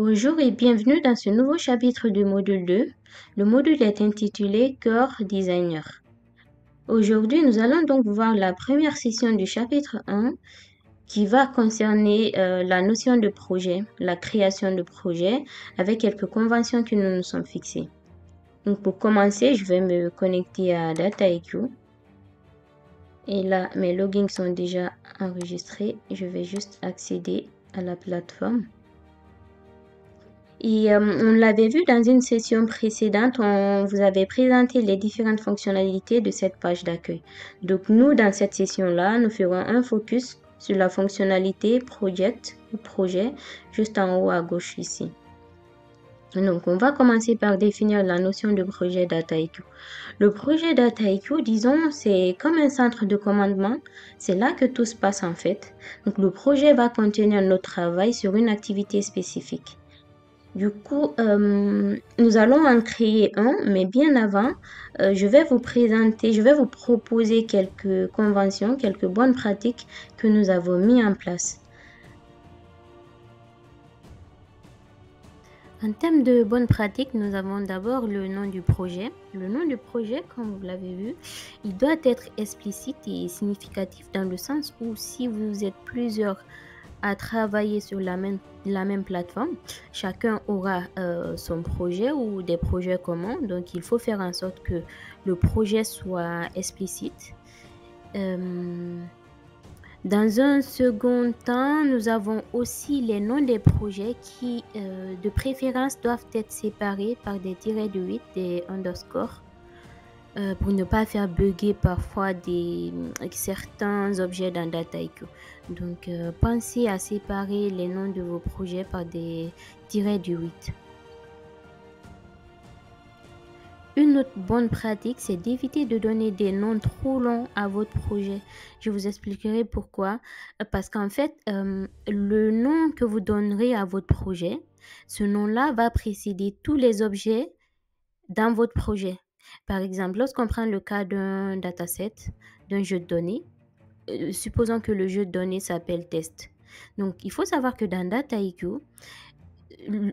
Bonjour et bienvenue dans ce nouveau chapitre du module 2. Le module est intitulé Core Designer. Aujourd'hui, nous allons donc voir la première session du chapitre 1 qui va concerner la notion de projet, la création de projet avec quelques conventions que nous nous sommes fixées. Donc pour commencer, je vais me connecter à Dataiku. Et là, mes logins sont déjà enregistrés. Je vais juste accéder à la plateforme. Et on l'avait vu dans une session précédente, on vous avait présenté les différentes fonctionnalités de cette page d'accueil. Donc nous, dans cette session-là, nous ferons un focus sur la fonctionnalité Project ou projet, juste en haut à gauche ici. Donc on va commencer par définir la notion de projet Dataiku. Le projet Dataiku, disons, c'est comme un centre de commandement. C'est là que tout se passe en fait. Donc le projet va contenir notre travail sur une activité spécifique. Du coup, nous allons en créer un, mais bien avant, je vais vous proposer quelques conventions, quelques bonnes pratiques que nous avons mis en place. En termes de bonnes pratiques, nous avons d'abord le nom du projet. Le nom du projet, comme vous l'avez vu, il doit être explicite et significatif dans le sens où si vous êtes plusieurs à travailler sur la même plateforme, chacun aura son projet ou des projets communs. Donc, il faut faire en sorte que le projet soit explicite. Dans un second temps, nous avons aussi les noms des projets qui, de préférence, doivent être séparés par des tirets de 8, des underscores, pour ne pas faire bugger parfois certains objets dans Dataiku. Donc, pensez à séparer les noms de vos projets par des tirets de 8. Une autre bonne pratique, c'est d'éviter de donner des noms trop longs à votre projet. Je vous expliquerai pourquoi. Parce qu'en fait, le nom que vous donnerez à votre projet, ce nom-là va précéder tous les objets dans votre projet. Par exemple, lorsqu'on prend le cas d'un dataset, d'un jeu de données, supposons que le jeu de données s'appelle test. Donc, il faut savoir que dans Dataiku,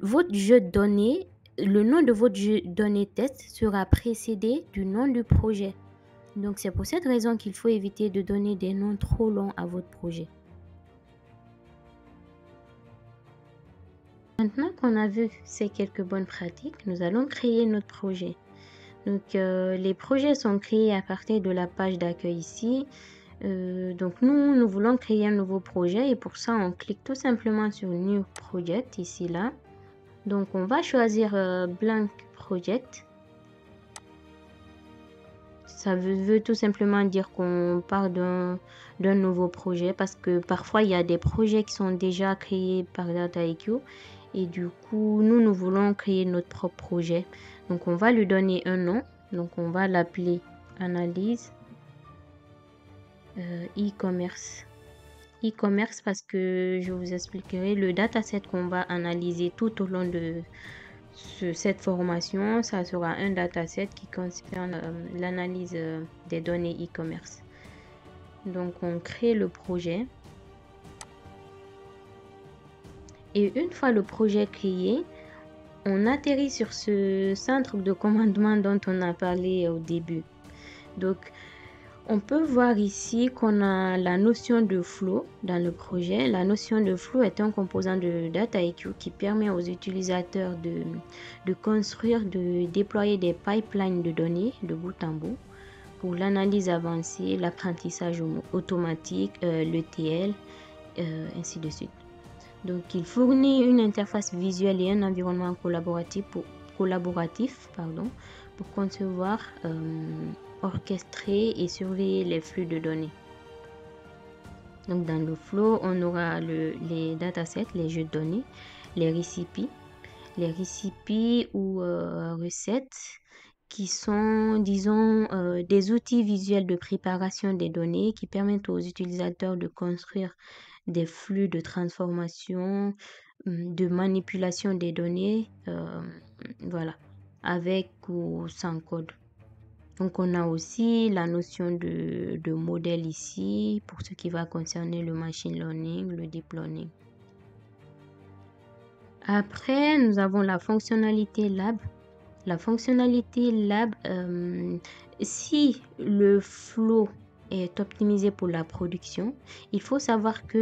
votre jeu de données, le nom de votre jeu de données test sera précédé du nom du projet. Donc, c'est pour cette raison qu'il faut éviter de donner des noms trop longs à votre projet. Maintenant qu'on a vu ces quelques bonnes pratiques, nous allons créer notre projet. Donc, les projets sont créés à partir de la page d'accueil ici. Donc, nous voulons créer un nouveau projet et pour ça, on clique tout simplement sur New Project ici, là. Donc, on va choisir Blank Project. Ça veut tout simplement dire qu'on part d'un nouveau projet parce que parfois, il y a des projets qui sont déjà créés par Dataiku et du coup, nous voulons créer notre propre projet. Donc, on va lui donner un nom. Donc, on va l'appeler Analyse e-commerce. E-commerce parce que je vous expliquerai le dataset qu'on va analyser tout au long de cette formation. Ça sera un dataset qui concerne l'analyse des données e-commerce. Donc, on crée le projet. Et une fois le projet créé, on atterrit sur ce centre de commandement dont on a parlé au début. Donc, on peut voir ici qu'on a la notion de flow dans le projet. La notion de flow est un composant de Dataiku qui permet aux utilisateurs de construire, de déployer des pipelines de données de bout en bout pour l'analyse avancée, l'apprentissage automatique, l'ETL, ainsi de suite. Donc, il fournit une interface visuelle et un environnement collaboratif pour concevoir, orchestrer et surveiller les flux de données. Donc, dans le flow, on aura les datasets, les jeux de données, les récipies ou recettes qui sont, disons, des outils visuels de préparation des données qui permettent aux utilisateurs de construire des flux de transformation, de manipulation des données, voilà, avec ou sans code. Donc, on a aussi la notion de modèle ici pour ce qui va concerner le machine learning, le deep learning. Après, nous avons la fonctionnalité Lab. La fonctionnalité Lab, si le flow est optimisé pour la production, il faut savoir que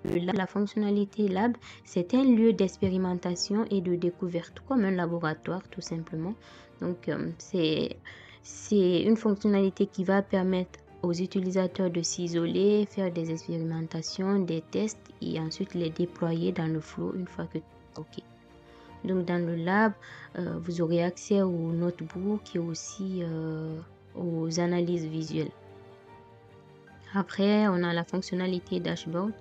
la fonctionnalité Lab, c'est un lieu d'expérimentation et de découverte, comme un laboratoire tout simplement. Donc, c'est une fonctionnalité qui va permettre aux utilisateurs de s'isoler, faire des expérimentations, des tests et ensuite les déployer dans le flow une fois que OK. Donc dans le lab, vous aurez accès aux notebooks et aussi aux analyses visuelles. Après, on a la fonctionnalité dashboard.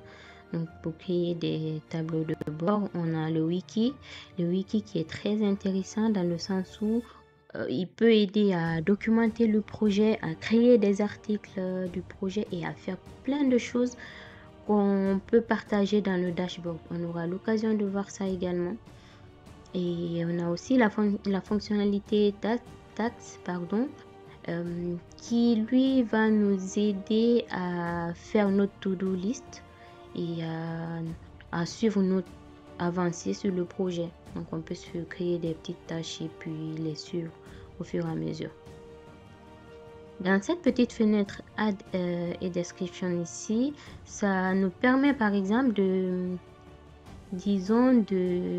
Donc pour créer des tableaux de bord, on a le wiki. Le wiki qui est très intéressant dans le sens où il peut aider à documenter le projet, à créer des articles du projet et à faire plein de choses qu'on peut partager dans le dashboard. On aura l'occasion de voir ça également. Et on a aussi la fonctionnalité tax, qui lui va nous aider à faire notre to-do list et à suivre notre avancée sur le projet. Donc on peut se créer des petites tâches et puis les suivre au fur et à mesure. Dans cette petite fenêtre Add et Description ici, ça nous permet par exemple de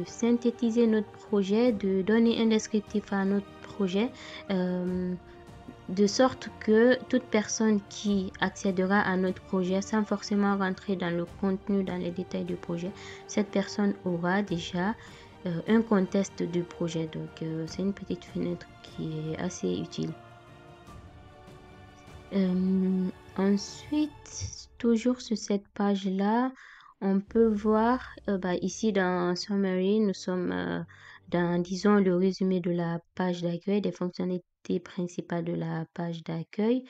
synthétiser notre projet, de donner un descriptif à notre projet, de sorte que toute personne qui accédera à notre projet sans forcément rentrer dans le contenu, dans les détails du projet, cette personne aura déjà un contexte du projet. Donc, c'est une petite fenêtre qui est assez utile. Ensuite, toujours sur cette page-là, on peut voir ici dans Summary, nous sommes dans, disons, le résumé de la page d'accueil, des fonctionnalités principales de la page d'accueil.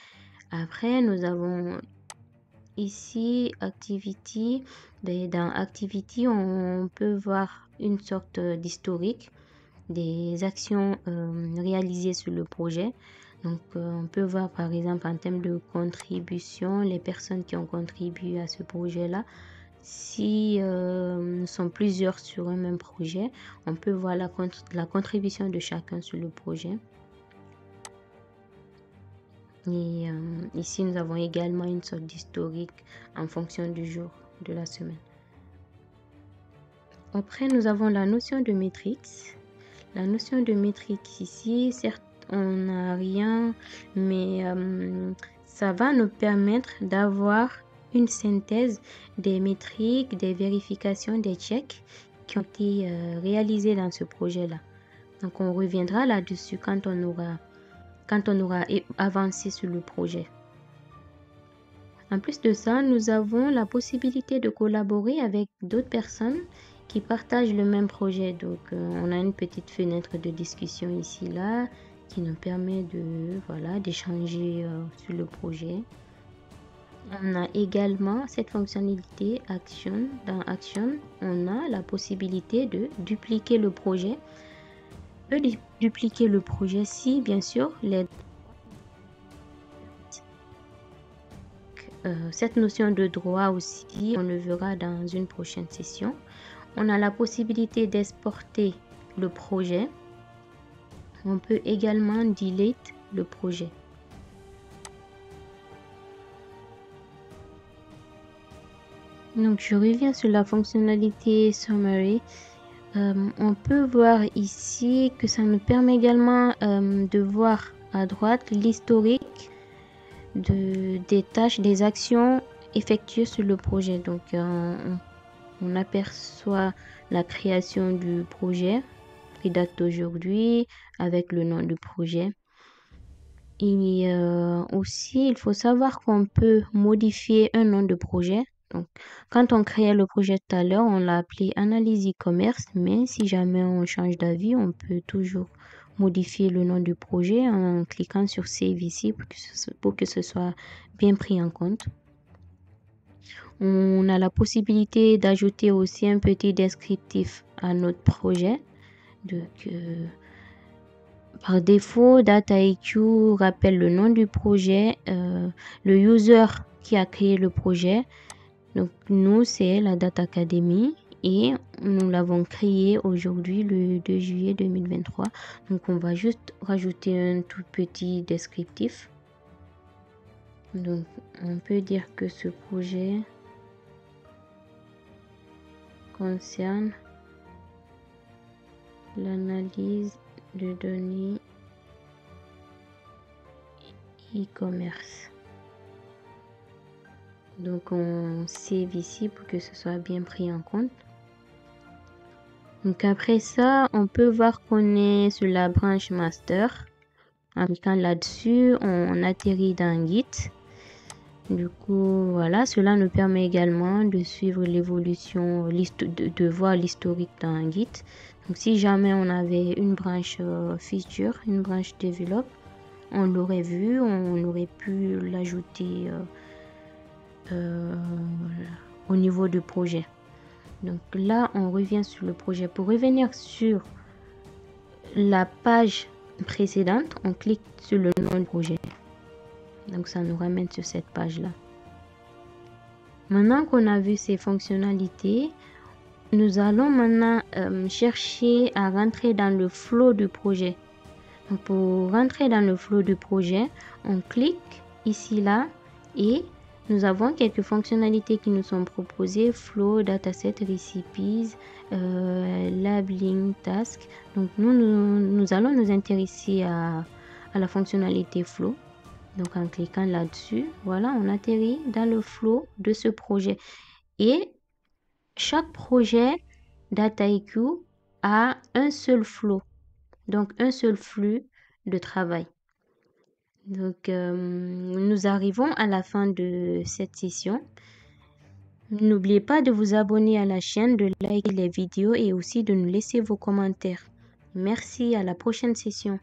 Après, nous avons ici Activity. Dans Activity, on peut voir une sorte d'historique des actions réalisées sur le projet. Donc, on peut voir par exemple en termes de contribution, les personnes qui ont contribué à ce projet-là. Si nous sommes plusieurs sur un même projet, on peut voir la contribution de chacun sur le projet. Et ici, nous avons également une sorte d'historique en fonction du jour de la semaine. Après, nous avons la notion de métriques. La notion de métriques ici, certes, on n'a rien, mais ça va nous permettre d'avoir une synthèse des métriques, des vérifications, des checks qui ont été réalisés dans ce projet-là. Donc, on reviendra là-dessus quand on aura avancé sur le projet. En plus de ça, nous avons la possibilité de collaborer avec d'autres personnes qui partagent le même projet. Donc, on a une petite fenêtre de discussion ici, là, qui nous permet d'échanger sur le projet. On a également cette fonctionnalité Action. Dans Action, on a la possibilité de dupliquer le projet. On peut dupliquer le projet si, bien sûr, cette notion de droit aussi, on le verra dans une prochaine session. On a la possibilité d'exporter le projet. On peut également delete le projet. Donc, je reviens sur la fonctionnalité Summary. On peut voir ici que ça nous permet également de voir à droite l'historique des tâches, des actions effectuées sur le projet. Donc, on aperçoit la création du projet qui date d'aujourd'hui avec le nom du projet. Et aussi, il faut savoir qu'on peut modifier un nom de projet. Donc, quand on créait le projet tout à l'heure, on l'a appelé analyse e-commerce, mais si jamais on change d'avis, on peut toujours modifier le nom du projet en cliquant sur Save ici pour que ce soit bien pris en compte. On a la possibilité d'ajouter aussi un petit descriptif à notre projet. Donc, par défaut, DataIQ rappelle le nom du projet, le user qui a créé le projet. Donc, nous, c'est la Data Academy. et nous l'avons créé aujourd'hui le 2 juillet 2023. Donc on va juste rajouter un tout petit descriptif. Donc on peut dire que ce projet concerne l'analyse de données e-commerce. Donc on save ici pour que ce soit bien pris en compte. Donc après ça, on peut voir qu'on est sur la branche master. En cliquant là-dessus, on atterrit dans Git. Du coup, voilà, cela nous permet également de suivre l'évolution, de voir l'historique dans Git. Donc si jamais on avait une branche feature, une branche develop, on l'aurait vu, on aurait pu l'ajouter au niveau du projet. Donc là, on revient sur le projet. Pour revenir sur la page précédente, on clique sur le nom du projet. Donc ça nous ramène sur cette page-là. Maintenant qu'on a vu ces fonctionnalités, nous allons maintenant chercher à rentrer dans le flow du projet. Donc pour rentrer dans le flow du projet, on clique ici là et nous avons quelques fonctionnalités qui nous sont proposées: flow, dataset, recipes, labeling, task. Donc nous allons nous intéresser à la fonctionnalité flow. Donc en cliquant là-dessus, voilà, on atterrit dans le flow de ce projet. Et chaque projet Dataiku a un seul flow, donc un seul flux de travail. Donc nous arrivons à la fin de cette session. N'oubliez pas de vous abonner à la chaîne, de liker les vidéos et aussi de nous laisser vos commentaires. Merci, à la prochaine session.